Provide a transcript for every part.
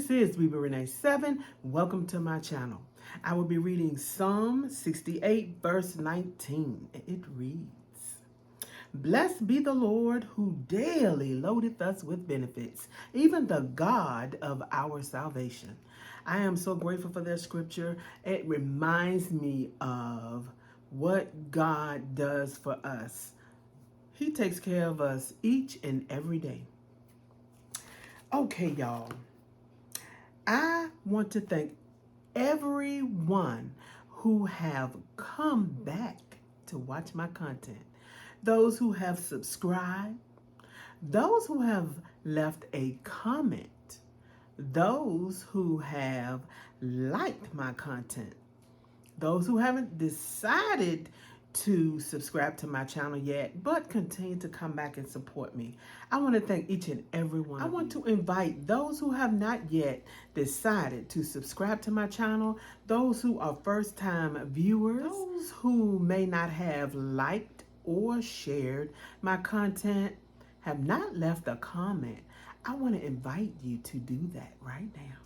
This is Reba Renee 7. Welcome to my channel. I will be reading Psalm 68, verse 19. It reads, Blessed be the Lord who daily loadeth us with benefits, even the God of our salvation. I am so grateful for that scripture. It reminds me of what God does for us. He takes care of us each and every day. Okay, y'all. I want to thank everyone who have come back to watch my content. Those who have subscribed, those who have left a comment, those who have liked my content, those who haven't decided to subscribe to my channel yet, but continue to come back and support me. I want to thank each and every one. I want to invite those who have not yet decided to subscribe to my channel, those who are first-time viewers, those who may not have liked or shared my content, have not left a comment. I want to invite you to do that right now.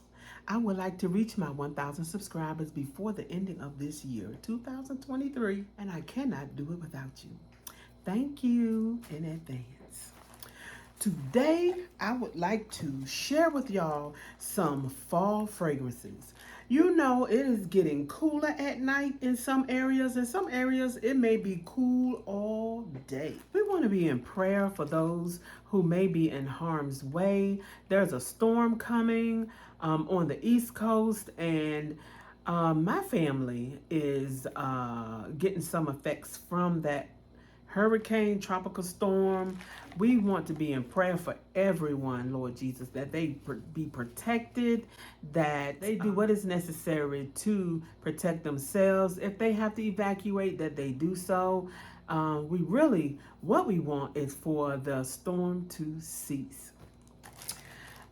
I would like to reach my 1,000 subscribers before the ending of this year, 2023, and I cannot do it without you. Thank you in advance. Today, I would like to share with y'all some fall fragrances. You know, it is getting cooler at night in some areas. In some areas, it may be cool all day. We want to be in prayer for those who may be in harm's way. There's a storm coming on the East Coast, and my family is getting some effects from that hurricane, tropical storm. We want to be in prayer for everyone, Lord Jesus, that they be protected, that they do what is necessary to protect themselves. If they have to evacuate, that they do so. What we want is for the storm to cease.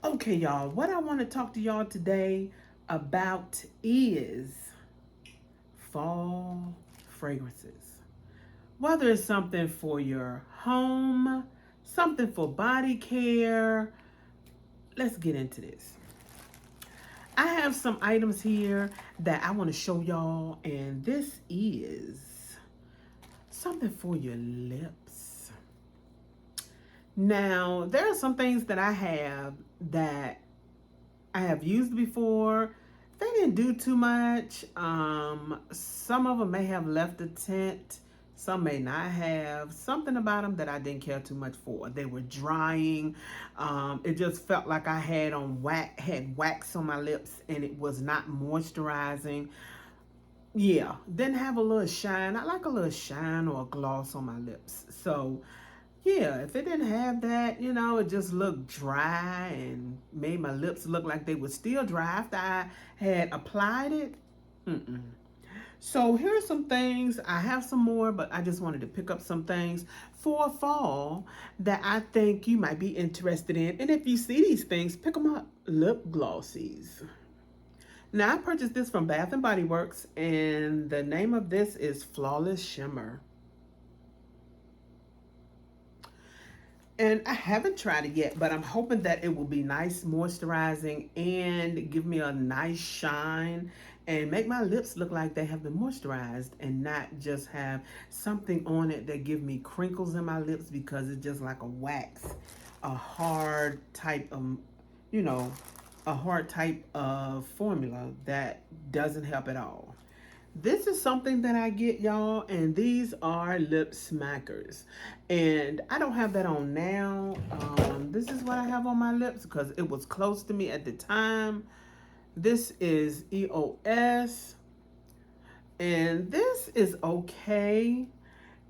Okay, y'all, what I want to talk to y'all today about is fall fragrances. Whether it's something for your home, something for body care, let's get into this. I have some items here that I want to show y'all, and this is something for your lips. Now, there are some things that I have that I have used before. They didn't do too much. Some of them may have left a tint. Some may not have. Something about them that I didn't care too much for. They were drying. It just felt like I had wax on my lips, and it was not moisturizing. Yeah, didn't have a little shine. I like a little shine or a gloss on my lips. So yeah, if it didn't have that, you know, it just looked dry and made my lips look like they were still dry after I had applied it. So here's some things. I have some more, but I just wanted to pick up some things for fall that I think you might be interested in. And if you see these things, pick them up. Lip glossies. Now, I purchased this from Bath & Body Works, and the name of this is Flawless Shimmer. And I haven't tried it yet, but I'm hoping that it will be nice, moisturizing, and give me a nice shine and make my lips look like they have been moisturized and not just have something on it that give me crinkles in my lips because it's just like a wax, a hard type of, a hard type of formula that doesn't help at all. This is something that I get, y'all, and these are lip smackers. And I don't have that on now. This is what I have on my lips because it was close to me at the time. This is EOS. And this is okay.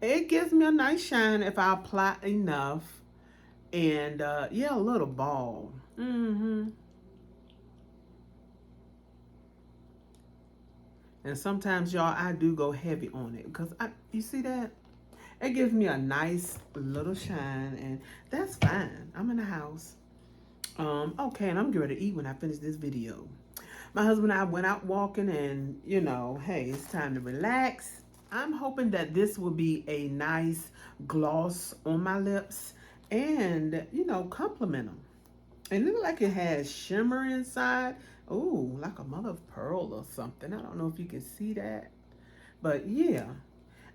It gives me a nice shine if I apply enough. And yeah, a little ball. And sometimes, y'all, I do go heavy on it because you see that? It gives me a nice little shine, and that's fine. I'm in the house. Okay, and I'm getting ready to eat when I finish this video. My husband and I went out walking, and, you know, hey, it's time to relax. I'm hoping that this will be a nice gloss on my lips and, you know, compliment them. It looks like it has shimmer inside. Oh, like a mother of pearl or something. I don't know if you can see that. But yeah.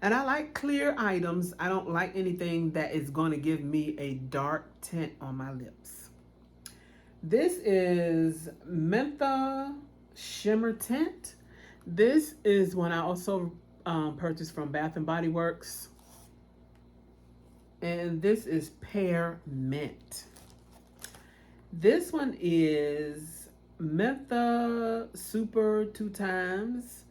And I like clear items. I don't like anything that is going to give me a dark tint on my lips. This is Mentha Shimmer Tint. This is one I also purchased from Bath and Body Works. And this is Pear Mint. This one is Mentha Super 2 times,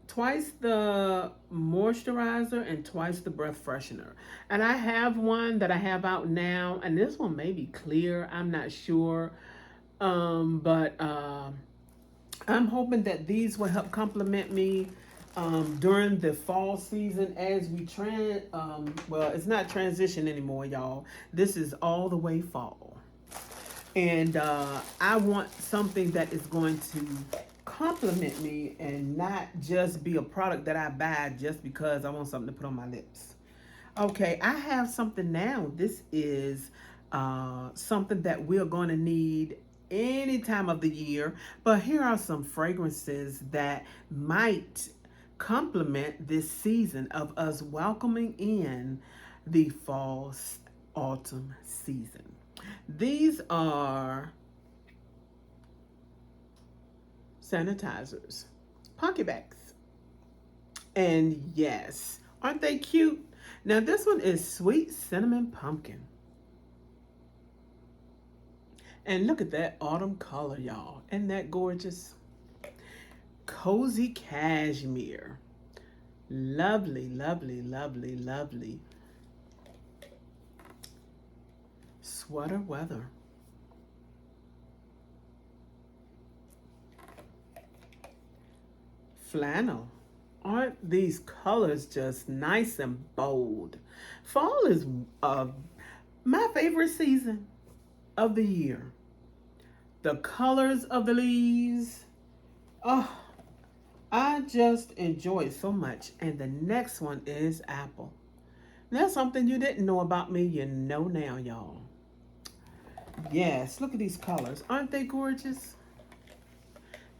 twice the moisturizer and twice the breath freshener. And I have one that I have out now, and this one may be clear, I'm not sure. But I'm hoping that these will help complement me during the fall season as we well, it's not transition anymore, y'all. This is all the way fall. And I want something that is going to compliment me and not just be a product that I buy just because I want something to put on my lips. Okay, I have something now. This is something that we're going to need any time of the year. But here are some fragrances that might complement this season of us welcoming in the fall autumn season. These are sanitizers, pocket bags. And yes, aren't they cute? Now this one is Sweet Cinnamon Pumpkin. And look at that autumn color, y'all. Isn't that gorgeous? Cozy Cashmere. Lovely, lovely, lovely, lovely. Sweater Weather. Flannel. Aren't these colors just nice and bold? Fall is my favorite season of the year. The colors of the leaves. Oh, I just enjoy it so much. And the next one is Apple. That's something you didn't know about me. You know now, y'all. Yes, look at these colors. Aren't they gorgeous?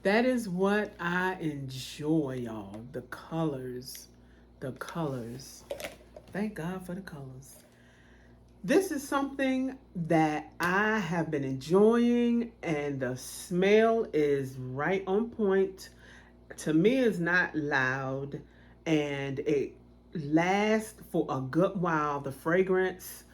That is what I enjoy, y'all. The colors. The colors. Thank God for the colors. This is something that I have been enjoying, and the smell is right on point. To me, it's not loud, and it lasts for a good while. The fragrance.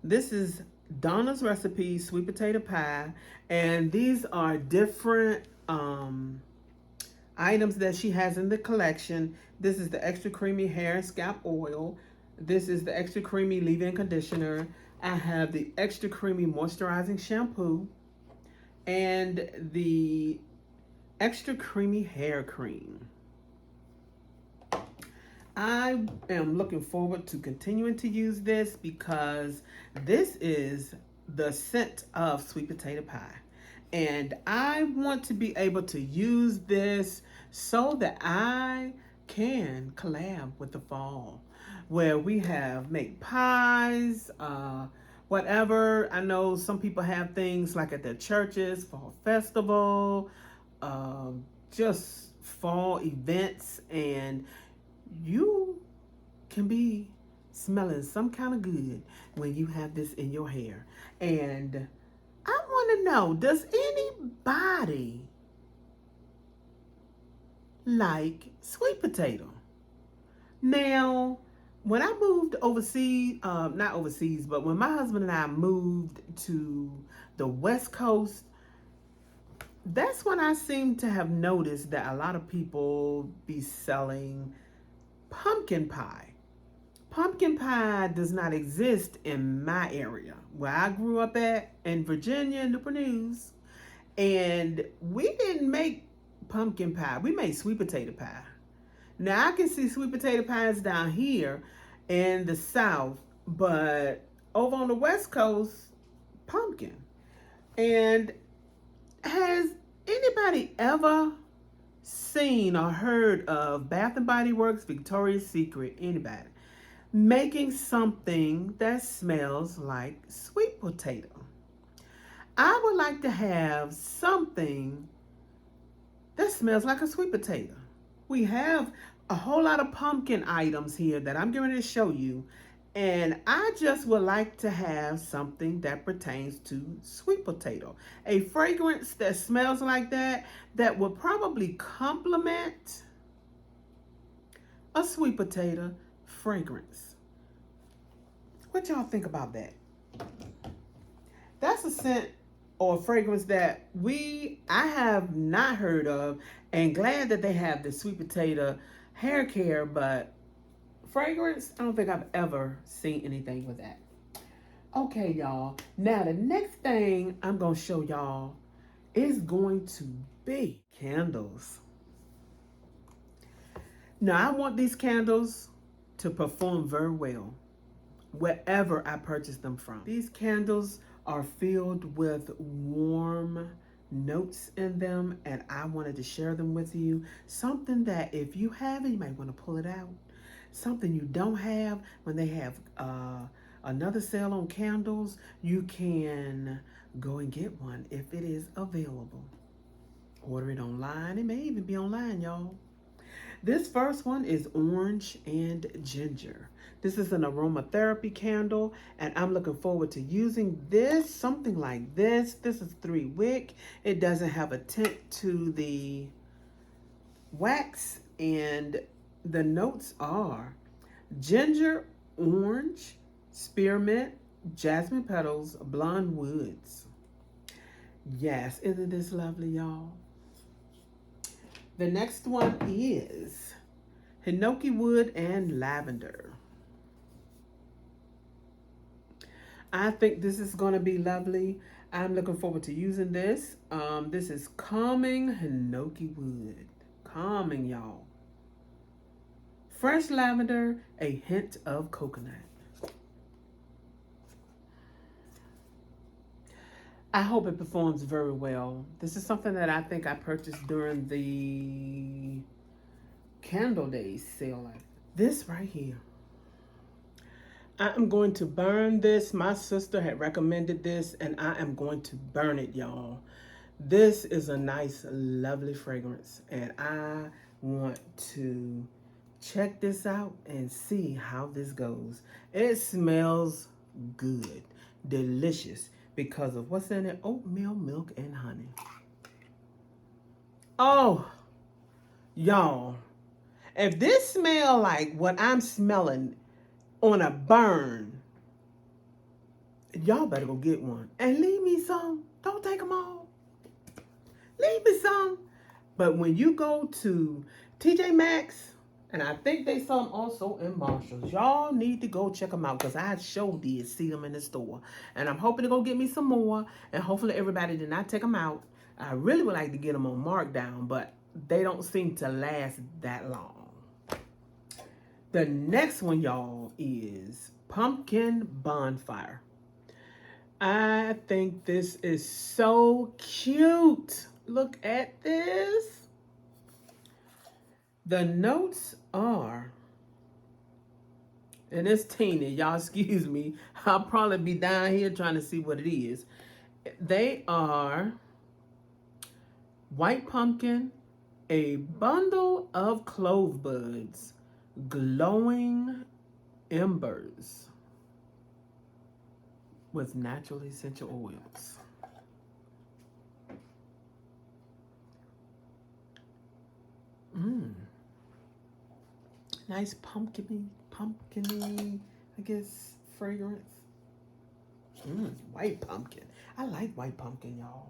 This is Donna's Recipe Sweet Potato Pie, and these are different items that she has in the collection. This is the extra creamy hair and scalp oil. This is the extra creamy leave-in conditioner. I have the extra creamy moisturizing shampoo and the extra creamy hair cream. I am looking forward to continuing to use this because this is the scent of sweet potato pie. And I want to be able to use this so that I can collab with the fall, where we have make pies, whatever. I know some people have things like at their churches, fall festival, just fall events, and you can be smelling some kind of good when you have this in your hair. And I want to know, does anybody like sweet potato? Now, when I moved overseas, not overseas, but when my husband and I moved to the West Coast, that's when I seem to have noticed that a lot of people be selling pumpkin pie. Pumpkin pie does not exist in my area where I grew up at in Virginia, Newport News. And we didn't make pumpkin pie. We made sweet potato pie. Now I can see sweet potato pies down here in the South, but over on the West Coast, pumpkin. And has anybody ever seen or heard of Bath and Body Works, Victoria's Secret, anybody making something that smells like sweet potato? I would like to have something that smells like a sweet potato. We have a whole lot of pumpkin items here that I'm going to show you. And I just would like to have something that pertains to sweet potato. A fragrance that smells like that, that would probably complement a sweet potato fragrance. What y'all think about that? That's a scent or fragrance that I have not heard of, and glad that they have the sweet potato hair care, but fragrance, I don't think I've ever seen anything with that. Okay, y'all. Now the next thing I'm gonna show y'all is going to be candles. Now I want these candles to perform very well wherever I purchase them from. These candles are filled with warm notes in them, and I wanted to share them with you. Something that if you have it, you might want to pull it out. Something you don't have, when they have another sale on candles, you can go and get one if it is available. Order it online. It may even be online, y'all. This first one is orange and ginger. This is an aromatherapy candle, and I'm looking forward to using this, something like this. This is 3-wick. It doesn't have a tint to the wax, and the notes are ginger, orange, spearmint, jasmine petals, blonde woods. Yes, isn't this lovely, y'all? The next one is hinoki wood and lavender. I think this is going to be lovely. I'm looking forward to using this. This is calming hinoki wood. Calming, y'all. Fresh lavender, a hint of coconut. I hope it performs very well. This is something that I think I purchased during the Candle Days sale. This right here. I'm going to burn this. My sister had recommended this, and I am going to burn it, y'all. This is a nice, lovely fragrance, and I want to check this out and see how this goes. It smells good, delicious, because of what's in it: oatmeal, milk, and honey. Oh, y'all, if this smell like what I'm smelling on a burn, y'all better go get one and leave me some. Don't take them all. Leave me some. But when you go to TJ Maxx, and I think they sell them also in Marshalls, y'all need to go check them out, because I sure did see them in the store. And I'm hoping to go get me some more, and hopefully everybody did not take them out. I really would like to get them on markdown, but they don't seem to last that long. The next one, y'all, is Pumpkin Bonfire. I think this is so cute. Look at this. The notes are, and it's teeny, y'all excuse me. I'll probably be down here trying to see what it is. They are white pumpkin, a bundle of clove buds, glowing embers with natural essential oils. Nice pumpkiny, I guess, fragrance. White pumpkin. I like white pumpkin, y'all.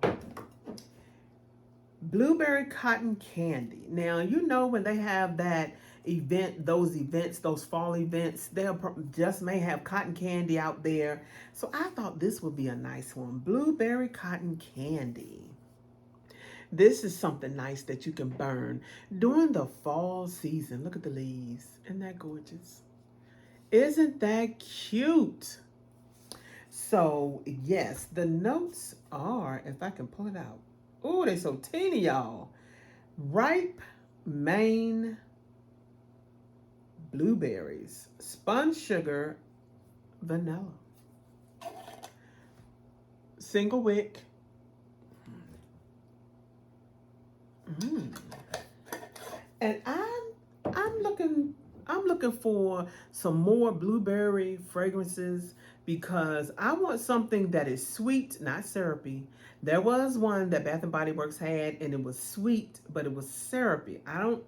Blueberry cotton candy. Now, you know when they have that event, those fall events, they'll just may have cotton candy out there. So I thought this would be a nice one. Blueberry cotton candy. This is something nice that you can burn during the fall season. Look at the leaves. Isn't that gorgeous? Isn't that cute? So, yes, the notes are, if I can pull it out. Oh, they're so teeny, y'all. Ripe Maine blueberries, spun sugar, vanilla. Single wick, Mm. And I'm looking for some more blueberry fragrances because I want something that is sweet, not syrupy. There was one that Bath and Body Works had and it was sweet, but it was syrupy. I don't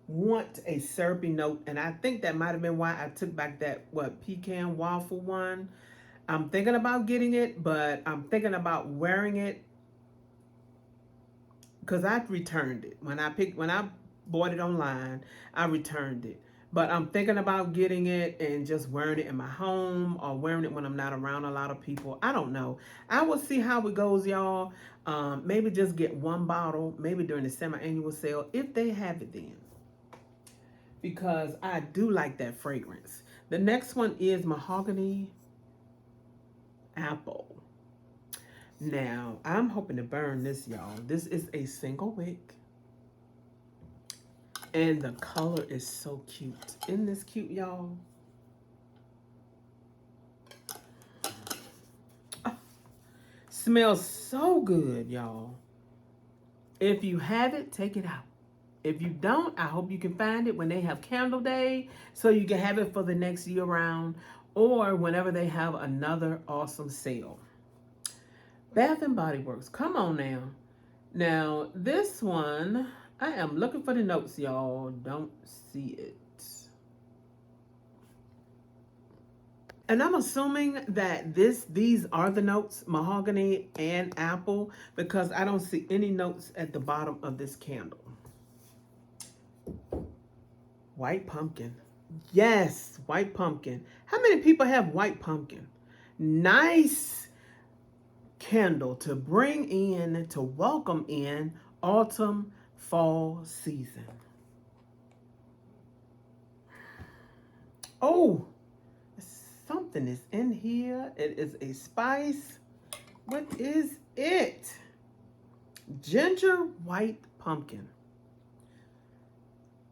want a syrupy note, and I think that might have been why I took back that pecan waffle one. I'm thinking about getting it, but I'm thinking about wearing it because I returned it when I bought it online. I returned it, but I'm thinking about getting it and just wearing it in my home or wearing it when I'm not around a lot of people. I don't know. I will see how it goes, y'all. Maybe just get one bottle, maybe during the semi-annual sale if they have it then, because I do like that fragrance. The next one is Mahogany Apple. Now, I'm hoping to burn this, y'all. This is a single wick. And the color is so cute. Isn't this cute, y'all? Oh, smells so good, y'all. If you have it, take it out. If you don't, I hope you can find it when they have Candle Day so you can have it for the next year round or whenever they have another awesome sale. Bath and Body Works. Come on now. Now, this one, I am looking for the notes, y'all. Don't see it. And I'm assuming that these are the notes, mahogany and apple, because I don't see any notes at the bottom of this candle. White pumpkin. Yes, white pumpkin. How many people have white pumpkin? Nice candle to bring in, to welcome in autumn, fall season. Oh, something is in here. It is a spice. What is it? Ginger white pumpkin.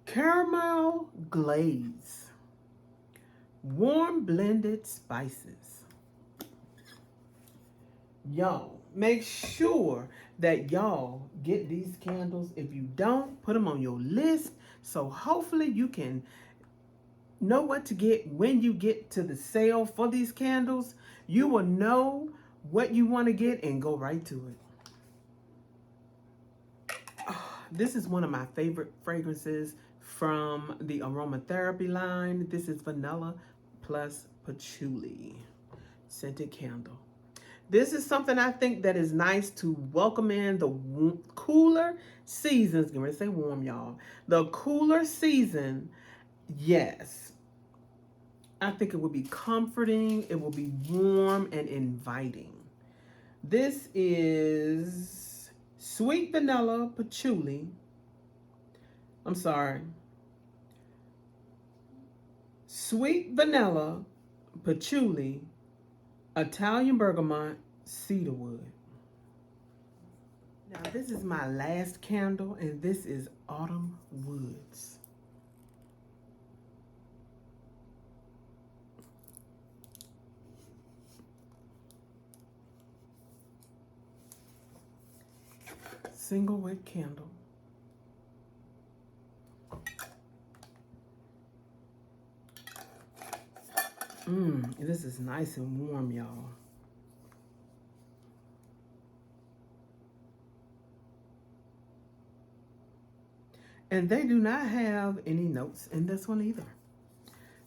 Caramel glaze. Warm blended spices. Y'all, make sure that y'all get these candles. If you don't, put them on your list so hopefully you can know what to get when you get to the sale for these candles. You will know what you want to get and go right to it. Oh, this is one of my favorite fragrances from the aromatherapy line. This is Vanilla plus Patchouli scented candle. This is something I think that is nice to welcome in the cooler seasons. I'm going to say warm, y'all. The cooler season, yes. I think it will be comforting. It will be warm and inviting. This is Sweet Vanilla Patchouli. I'm sorry. Sweet Vanilla Patchouli, Italian Bergamot, Cedarwood. Now this is my last candle, and this is Autumn Woods. Single wick candle. This is nice and warm, y'all. And they do not have any notes in this one either.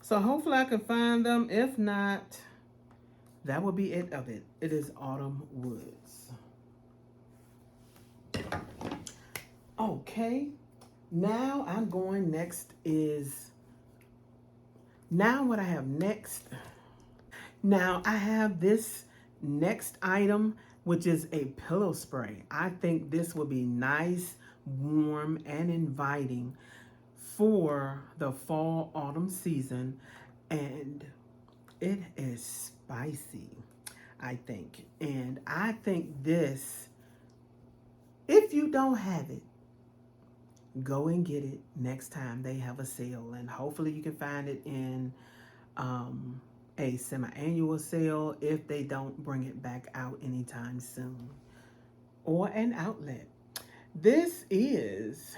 So hopefully I can find them. If not, that will be it of it. It is Autumn Woods. Okay. Now I'm going next is, now what I have next. Now I have this next item, which is a pillow spray. I think this will be nice, warm, and inviting for the fall autumn season, and it is spicy, I think. And I think this, if you don't have it, go and get it next time they have a sale, and hopefully you can find it in a semi-annual sale if they don't bring it back out anytime soon, or an outlet. This is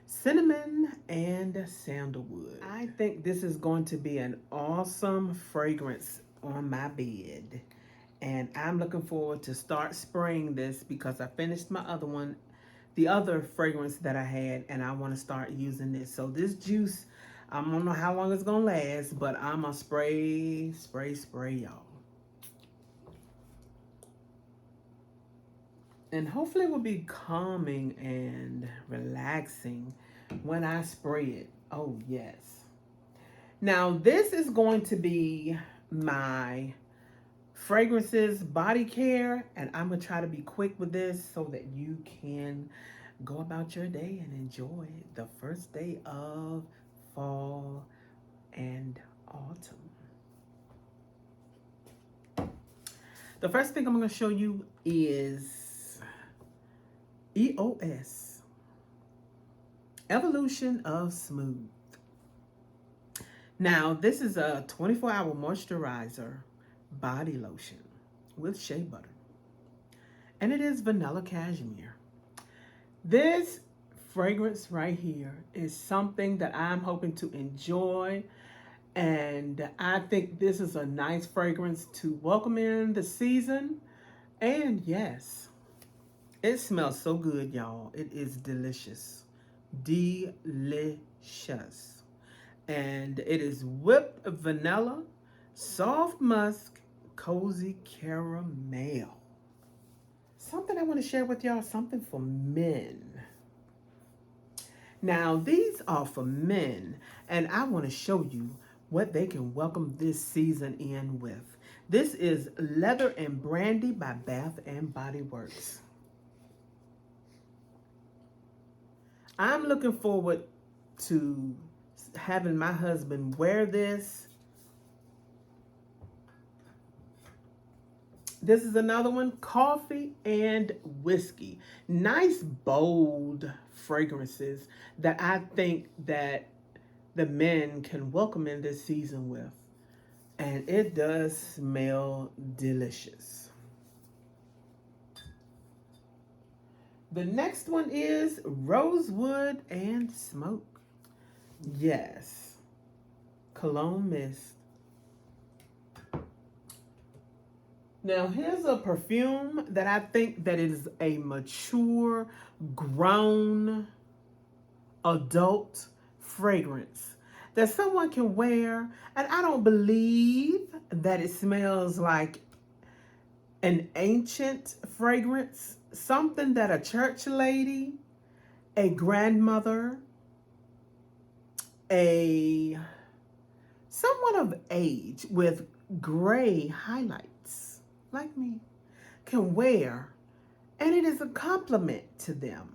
cinnamon and sandalwood. I think this is going to be an awesome fragrance on my bed. And I'm looking forward to start spraying this because I finished my other one, the other fragrance that I had, and I want to start using this. So this juice, I don't know how long it's going to last, but I'm going to spray, y'all. And hopefully it will be calming and relaxing when I spray it. Oh, yes. Now, this is going to be my fragrances, body care, and I'm going to try to be quick with this so that you can go about your day and enjoy the first day of fall and autumn. The first thing I'm going to show you is EOS, Evolution of Smooth. Now, this is a 24-hour moisturizer body lotion with shea butter. And it is vanilla cashmere. This fragrance right here is something that I'm hoping to enjoy. And I think this is a nice fragrance to welcome in the season. And yes, it smells so good, y'all. It is delicious. Delicious. And it is whipped vanilla, soft musk, cozy caramel. Something I want to share with y'all, something for men. Now, these are for men, and I want to show you what they can welcome this season in with. This is Leather and Brandy by Bath and Body Works. I'm looking forward to having my husband wear this. This is another one, Coffee and Whiskey. Nice, bold fragrances that I think that the men can welcome in this season with. And it does smell delicious. The next one is Rosewood and Smoke. Yes. Cologne mist. Now, here's a perfume that I think that is a mature, grown, adult fragrance that someone can wear. And I don't believe that it smells like an ancient fragrance, something that a church lady, a grandmother, someone of age with gray highlights like me can wear, and it is a compliment to them.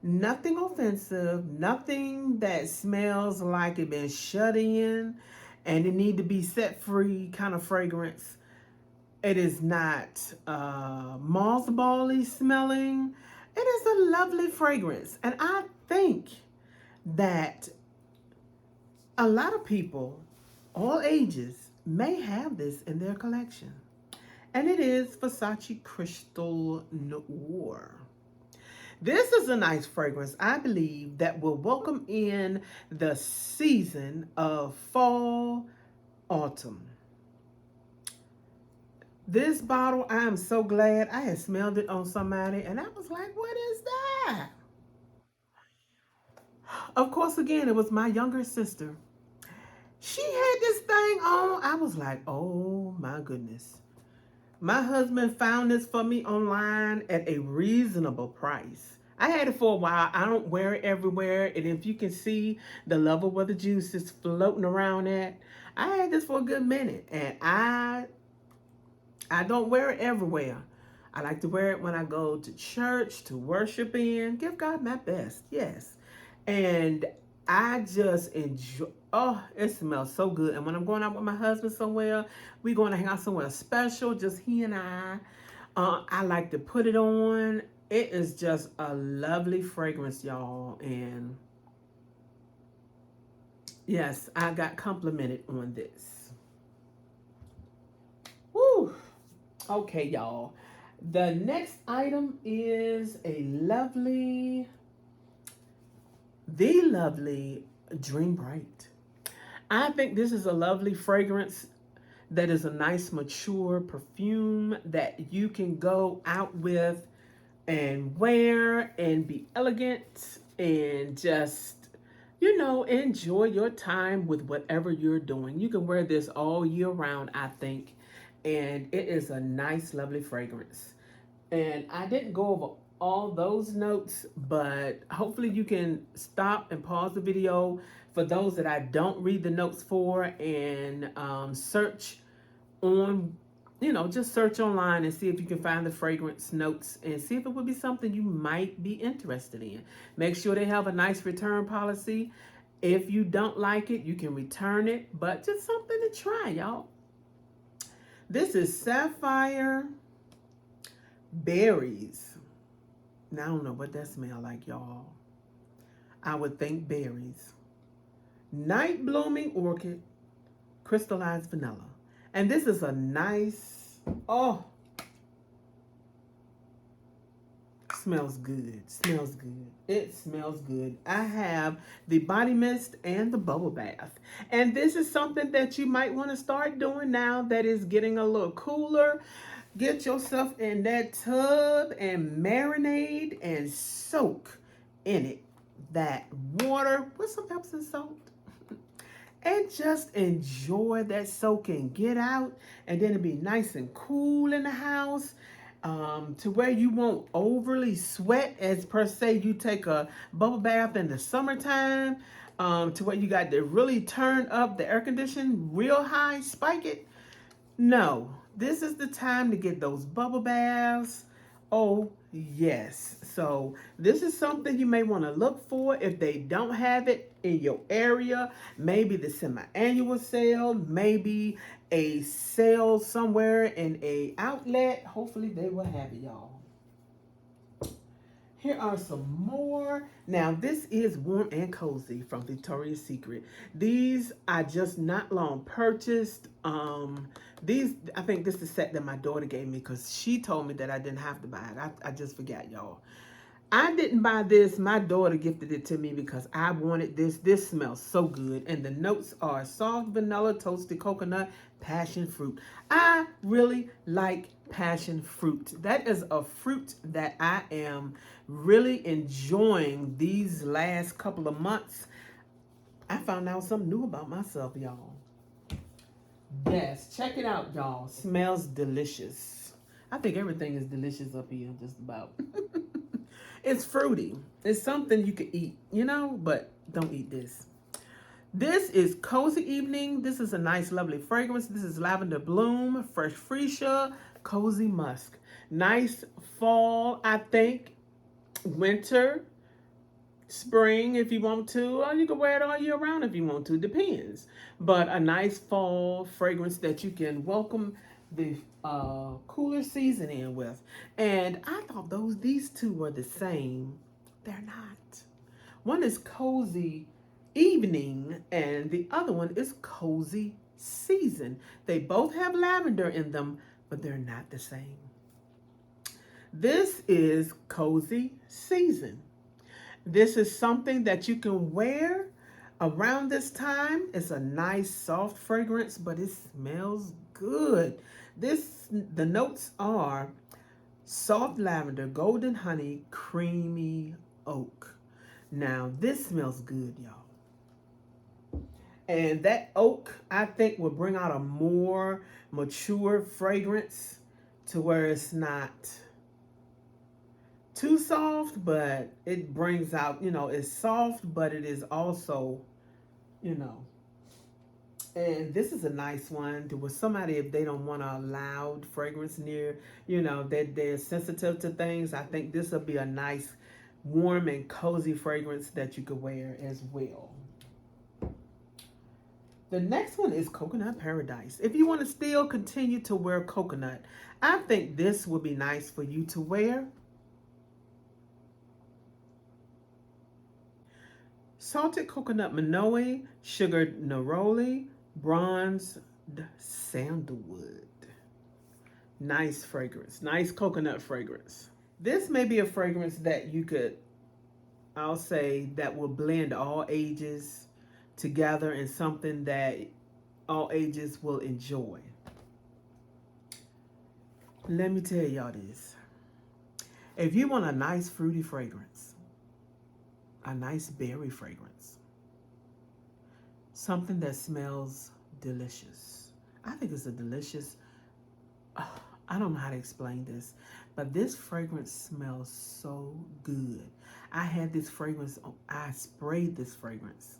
Nothing offensive, nothing that smells like it been shut in and it need to be set free kind of fragrance. It is not mothball-y smelling. It is a lovely fragrance, and I think that a lot of people, all ages, may have this in their collection. And it is Versace Crystal Noir. This is a nice fragrance, I believe, that will welcome in the season of fall, autumn. This bottle, I am so glad I had smelled it on somebody, and I was like, what is that? Of course, again, it was my younger sister. She had this thing on. I was like, oh my goodness. My husband found this for me online at a reasonable price. I had it for a while. I don't wear it everywhere. And if you can see the level where the juice is floating around at, I had this for a good minute. And I don't wear it everywhere. I like to wear it when I go to church, to worship in, give God my best, yes. And I just enjoy, oh, it smells so good. And when I'm going out with my husband somewhere, we're going to hang out somewhere special, just he and I like to put it on. It is just a lovely fragrance, y'all. And yes, I got complimented on this. Woo. Okay, y'all. The next item is the lovely Dream Bright. I think this is a lovely fragrance that is a nice mature perfume that you can go out with and wear and be elegant and just, enjoy your time with whatever you're doing. You can wear this all year round, I think, and it is a nice, lovely fragrance. And I didn't go over all those notes, but hopefully you can stop and pause the video for those that I don't read the notes for, and search on, just search online and see if you can find the fragrance notes and see if it would be something you might be interested in. Make sure they have a nice return policy. If you don't like it, you can return it, but just something to try, y'all. This is Sapphire Berries. Now, I don't know what that smells like, y'all. I would think berries. Night Blooming Orchid, Crystallized Vanilla. And this is a nice, smells good. Smells good. It smells good. I have the body mist and the bubble bath. And this is something that you might want to start doing now that is getting a little cooler. Get yourself in that tub and marinate and soak in it. That water with some Epsom salt. And just enjoy that soak and get out. And then it'll be nice and cool in the house. To where you won't overly sweat as per se you take a bubble bath in the summertime, to where you got to really turn up the air conditioning real high, spike it. No, this is the time to get those bubble baths. Oh, yes. So this is something you may want to look for if they don't have it in your area. Maybe the semi-annual sale, maybe a sale somewhere in a outlet. Hopefully they will have it, y'all. Here are some more. Now, this is Warm and Cozy from Victoria's Secret. These I just not long purchased. These, I think this is the set that my daughter gave me because she told me that I didn't have to buy it. I just forgot, y'all. I didn't buy this. My daughter gifted it to me because I wanted this. This smells so good. And the notes are soft vanilla, toasted coconut, passion fruit. I really like passion fruit. That is a fruit that I am really enjoying these last couple of months. I found out something new about myself, y'all. Yes, check it out, y'all. Smells delicious. I think everything is delicious up here, just about. It's fruity. It's something you could eat, but don't eat this. This is Cozy Evening. This is a nice, lovely fragrance. This is Lavender Bloom, Fresh Freesia, Cozy Musk. Nice fall, I think. Winter, spring if you want to, or you can wear it all year round if you want to. Depends. But a nice fall fragrance that you can welcome the cooler season in with. And I thought these two were the same. They're not. One is Cozy Evening and the other one is Cozy Season. They both have lavender in them, but they're not the same. This is Cozy Season. This is something that you can wear around this time. It's a nice soft fragrance, but it smells good. The notes are soft lavender, golden honey, creamy oak. Now this smells good, y'all. And that oak, I think, will bring out a more mature fragrance to where it's not too soft, but it brings out, it's soft, but it is also, and this is a nice one to with somebody if they don't want a loud fragrance near, that they're sensitive to things. I think this will be a nice warm and cozy fragrance that you could wear as well. The next one is Coconut Paradise. If you want to still continue to wear coconut, I think this would be nice for you to wear. Salted coconut manoi, sugared neroli, bronzed sandalwood. Nice fragrance, nice coconut fragrance. This may be a fragrance that you could, I'll say, that will blend all ages together in something that all ages will enjoy. Let me tell y'all this. If you want a nice fruity fragrance, a nice berry fragrance, something that smells delicious. I think it's a delicious, I don't know how to explain this, but this fragrance smells so good. I had this fragrance, I sprayed this fragrance.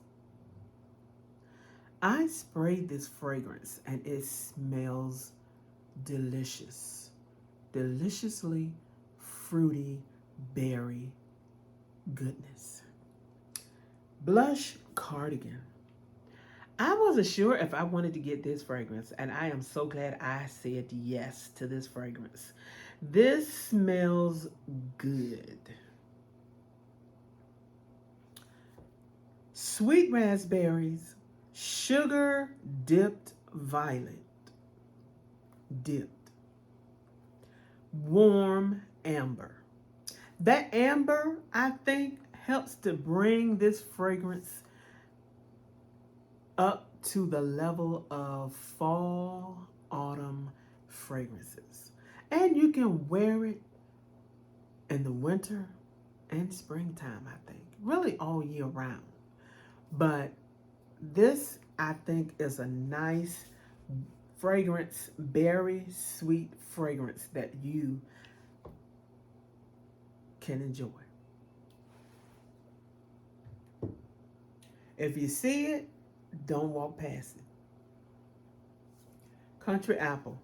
I sprayed this fragrance and it smells delicious. Deliciously fruity berry goodness. Blush Cardigan. I wasn't sure if I wanted to get this fragrance, and I am so glad I said yes to this fragrance. This smells good. Sweet raspberries, sugar dipped violet, dipped, warm amber. That amber, I think, helps to bring this fragrance up to the level of fall, autumn fragrances. And you can wear it in the winter and springtime, I think. Really all year round. But this, I think, is a nice fragrance, berry sweet fragrance that you can enjoy. If you see it, don't walk past it. Country Apple.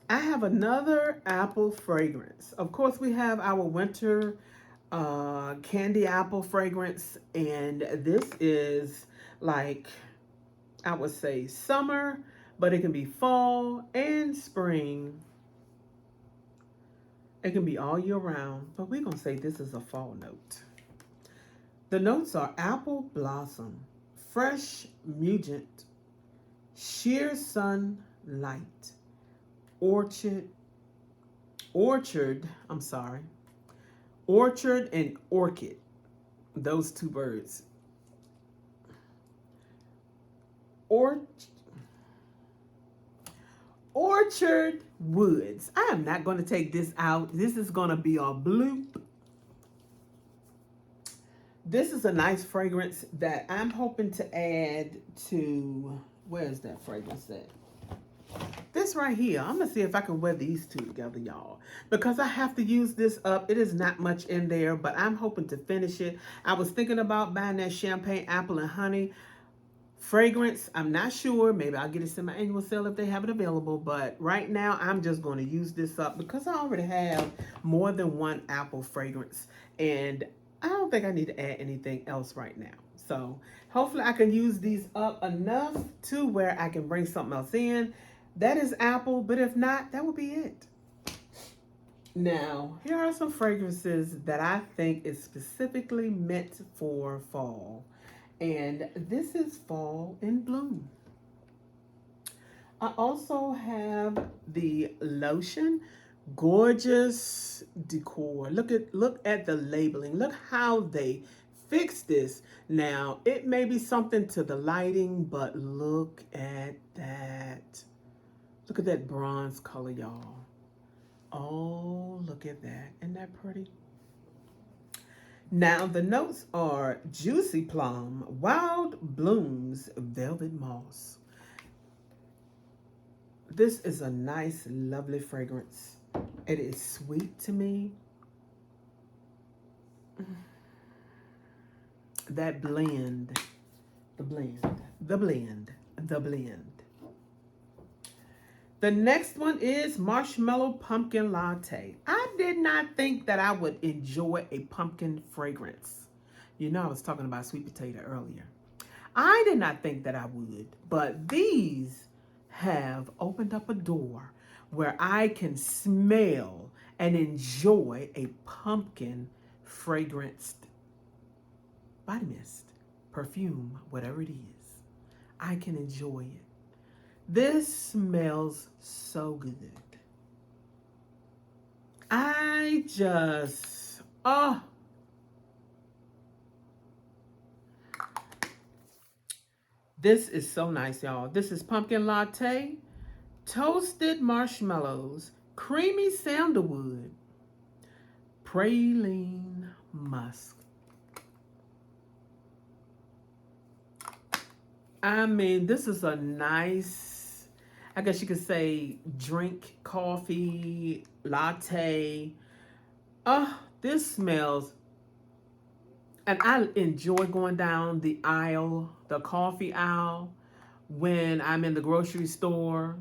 I have another apple fragrance. Of course, we have our winter candy apple fragrance, and this is like, I would say summer, but it can be fall and spring. It can be all year round, but we're gonna say this is a fall note. The notes are apple blossom, fresh mugent, sheer sunlight, orchard, orchard and orchid, those two birds. Orchard woods. I am not going to take this out. This is going to be a bloop. This is a nice fragrance that I'm hoping to add to, where's that fragrance at? This right here. I'm going to see if I can wear these two together, y'all. Because I have to use this up. It is not much in there, but I'm hoping to finish it. I was thinking about buying that champagne apple and honey fragrance. I'm not sure. Maybe I'll get it in my annual sale if they have it available. But right now, I'm just going to use this up because I already have more than one apple fragrance. And I don't think I need to add anything else right now. So hopefully I can use these up enough to where I can bring something else in. That is apple, but if not, that will be it. Now, here are some fragrances that I think is specifically meant for fall. And this is Fall in Bloom. I also have the lotion, gorgeous decor. Look at the labeling. Look how they fixed this. Now, it may be something to the lighting, but look at that. Look at that bronze color, y'all. Oh, look at that. Isn't that pretty? Now, the notes are juicy plum, wild blooms, velvet moss. This is a nice, lovely fragrance. It is sweet to me. That blend, the blend. The next one is Marshmallow Pumpkin Latte. I did not think that I would enjoy a pumpkin fragrance. You know, I was talking about sweet potato earlier. I did not think that I would, but these have opened up a door where I can smell and enjoy a pumpkin fragranced body mist, perfume, whatever it is. I can enjoy it. This smells so good. I just, oh, this is so nice, y'all. This is pumpkin latte, toasted marshmallows, creamy sandalwood, praline musk. I mean, this is a nice, I guess you could say, drink, coffee, latte. Oh, this smells, and I enjoy going down the aisle, the coffee aisle, when I'm in the grocery store.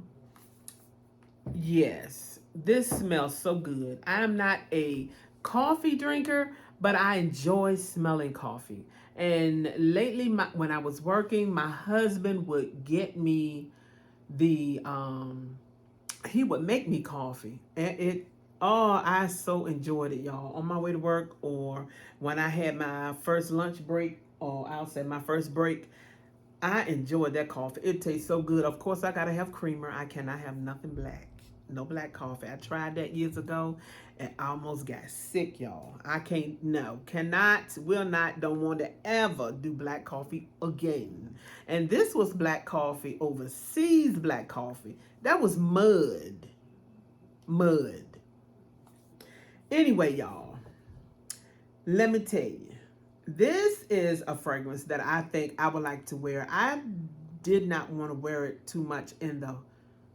Yes, this smells so good. I am not a coffee drinker, but I enjoy smelling coffee. And lately, when I was working, my husband would get me the he would make me coffee, and oh, I so enjoyed it, y'all, on my way to work, or when I had my first lunch break, or I'll say my first break. I enjoyed that coffee. It tastes so good. Of course, I gotta have creamer. I cannot have nothing black. No black coffee. I tried that years ago and I almost got sick, y'all. I can't, no, cannot, will not, don't want to ever do black coffee again. And this was black coffee, overseas black coffee. That was mud. Mud. Anyway, y'all, let me tell you. This is a fragrance that I think I would like to wear. I did not want to wear it too much in the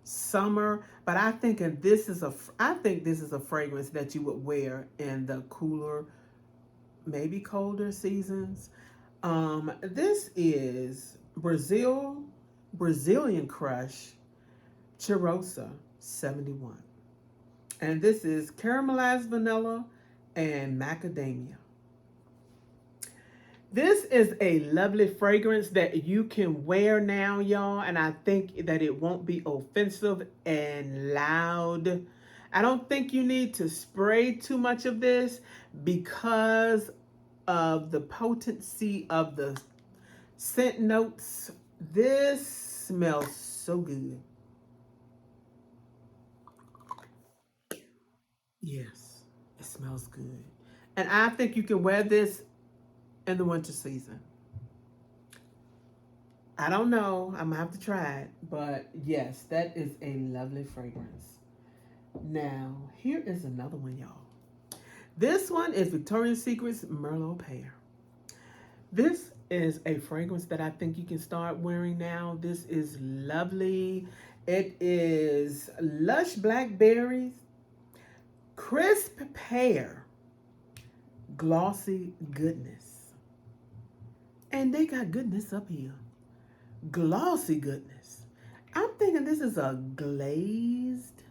summer, but I think this is a fragrance that you would wear in the cooler, maybe colder seasons. This is Brazilian Crush Cheirosa 71. And this is caramelized vanilla and macadamia. This is a lovely fragrance that you can wear now, y'all, and I think that it won't be offensive and loud. I don't think you need to spray too much of this because of the potency of the scent notes. This smells so good. Yes, it smells good. And I think you can wear this in the winter season. I don't know. I'm gonna have to try it. But yes, that is a lovely fragrance. Now, here is another one, y'all. This one is Victoria's Secret's Merlot Pear. This is a fragrance that I think you can start wearing now. This is lovely. It is lush blackberries, crisp pear, glossy goodness. And they got goodness up here. Glossy goodness. I'm thinking this is a glazed.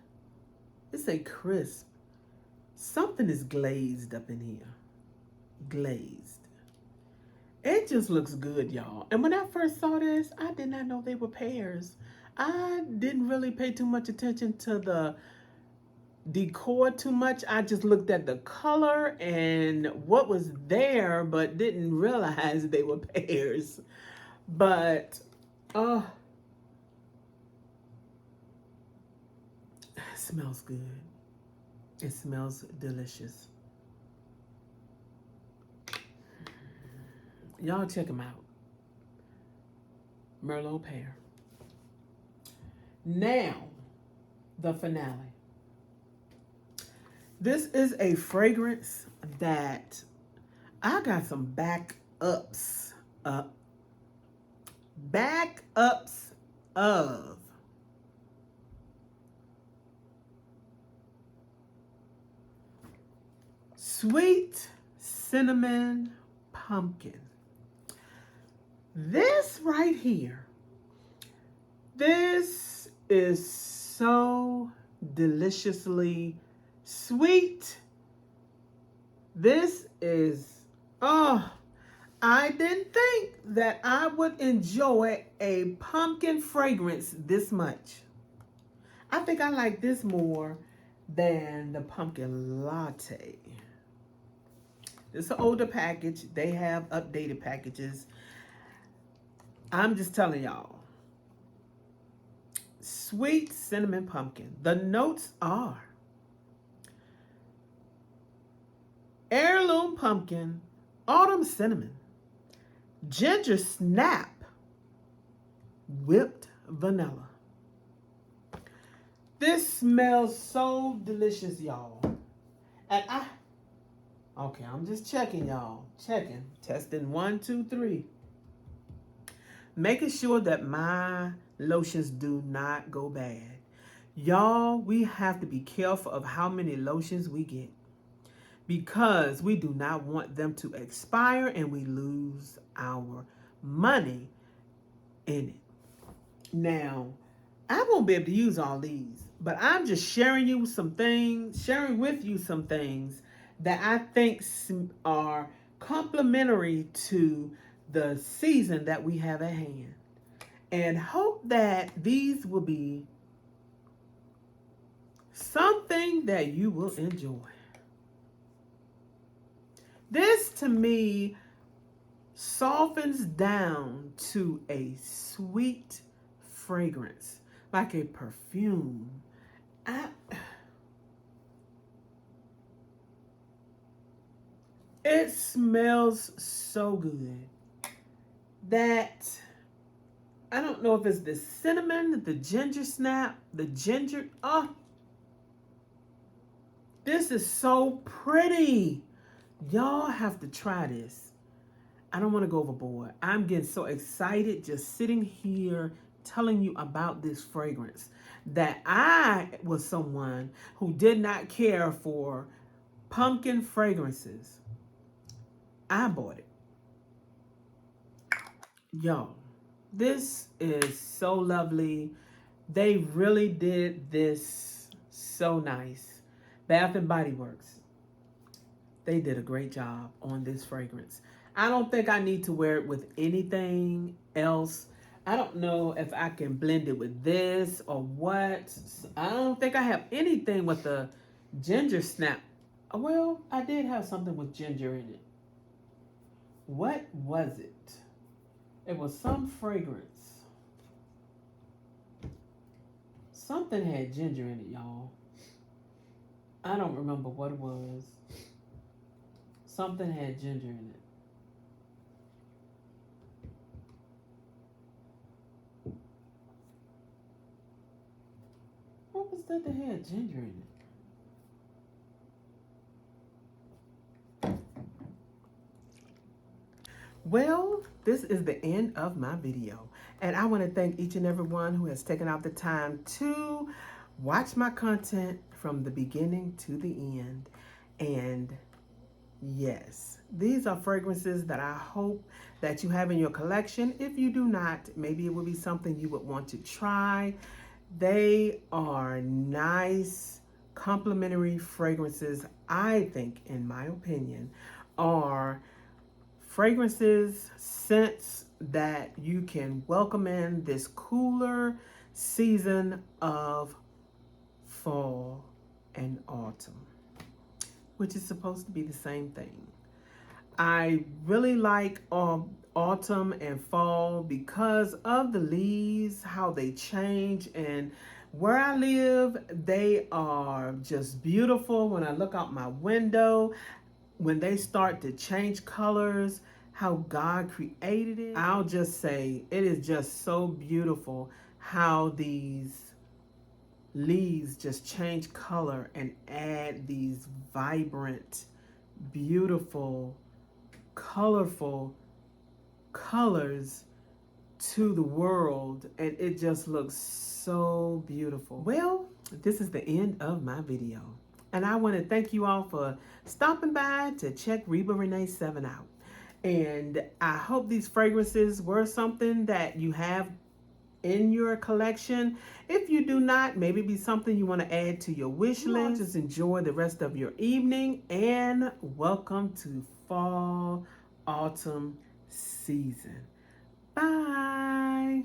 It's a crisp. Something is glazed up in here. Glazed. It just looks good, y'all. And when I first saw this, I did not know they were pears. I didn't really pay too much attention to the decor too much. I just looked at the color and what was there, but didn't realize they were pears. But, oh, it smells good. It smells delicious. Y'all check them out. Merlot Pear. Now, the finale. This is a fragrance that I got some backups of. Sweet cinnamon pumpkin. This right here, this is so deliciously sweet. This is, oh, I didn't think that I would enjoy a pumpkin fragrance this much. I think I like this more than the pumpkin latte. It's an older package. They have updated packages. I'm just telling y'all. Sweet cinnamon pumpkin. The notes are heirloom pumpkin, autumn cinnamon, ginger snap, whipped vanilla. This smells so delicious, y'all. And okay, I'm just checking, y'all. Checking. Testing 1, 2, 3. Making sure that my lotions do not go bad. Y'all, we have to be careful of how many lotions we get because we do not want them to expire and we lose our money in it. Now, I won't be able to use all these, but I'm just sharing with you some things that I think are complementary to the season that we have at hand. And hope that these will be something that you will enjoy. This to me softens down to a sweet fragrance, like a perfume. It smells so good that I don't know if it's the cinnamon, the ginger snap, the ginger. Oh, this is so pretty. Y'all have to try this. I don't want to go overboard. I'm getting so excited just sitting here telling you about this fragrance that I was someone who did not care for pumpkin fragrances. I bought it. Y'all, this is so lovely. They really did this so nice. Bath and Body Works. They did a great job on this fragrance. I don't think I need to wear it with anything else. I don't know if I can blend it with this or what. I don't think I have anything with the ginger snap. Well, I did have something with ginger in it. What was it? It was some fragrance. Something had ginger in it, y'all. I don't remember what it was. Something had ginger in it. What was that had ginger in it? Well, this is the end of my video. And I want to thank each and every one who has taken out the time to watch my content from the beginning to the end. And yes, these are fragrances that I hope that you have in your collection. If you do not, maybe it will be something you would want to try. They are nice, complimentary fragrances, I think, in my opinion, are fragrances, scents that you can welcome in this cooler season of fall and autumn, which is supposed to be the same thing. I really like autumn and fall because of the leaves, how they change, and where I live, they are just beautiful. When I look out my window, when they start to change colors, how God created it, I'll just say it is just so beautiful how these leaves just change color and add these vibrant, beautiful, colorful colors to the world, and it just looks so beautiful. Well, this is the end of my video, and I want to thank you all for stopping by to check Reba Renee 7 out. And I hope these fragrances were something that you have in your collection. If you do not, maybe be something you want to add to your wish list. Just enjoy the rest of your evening, and welcome to fall, autumn season. Bye.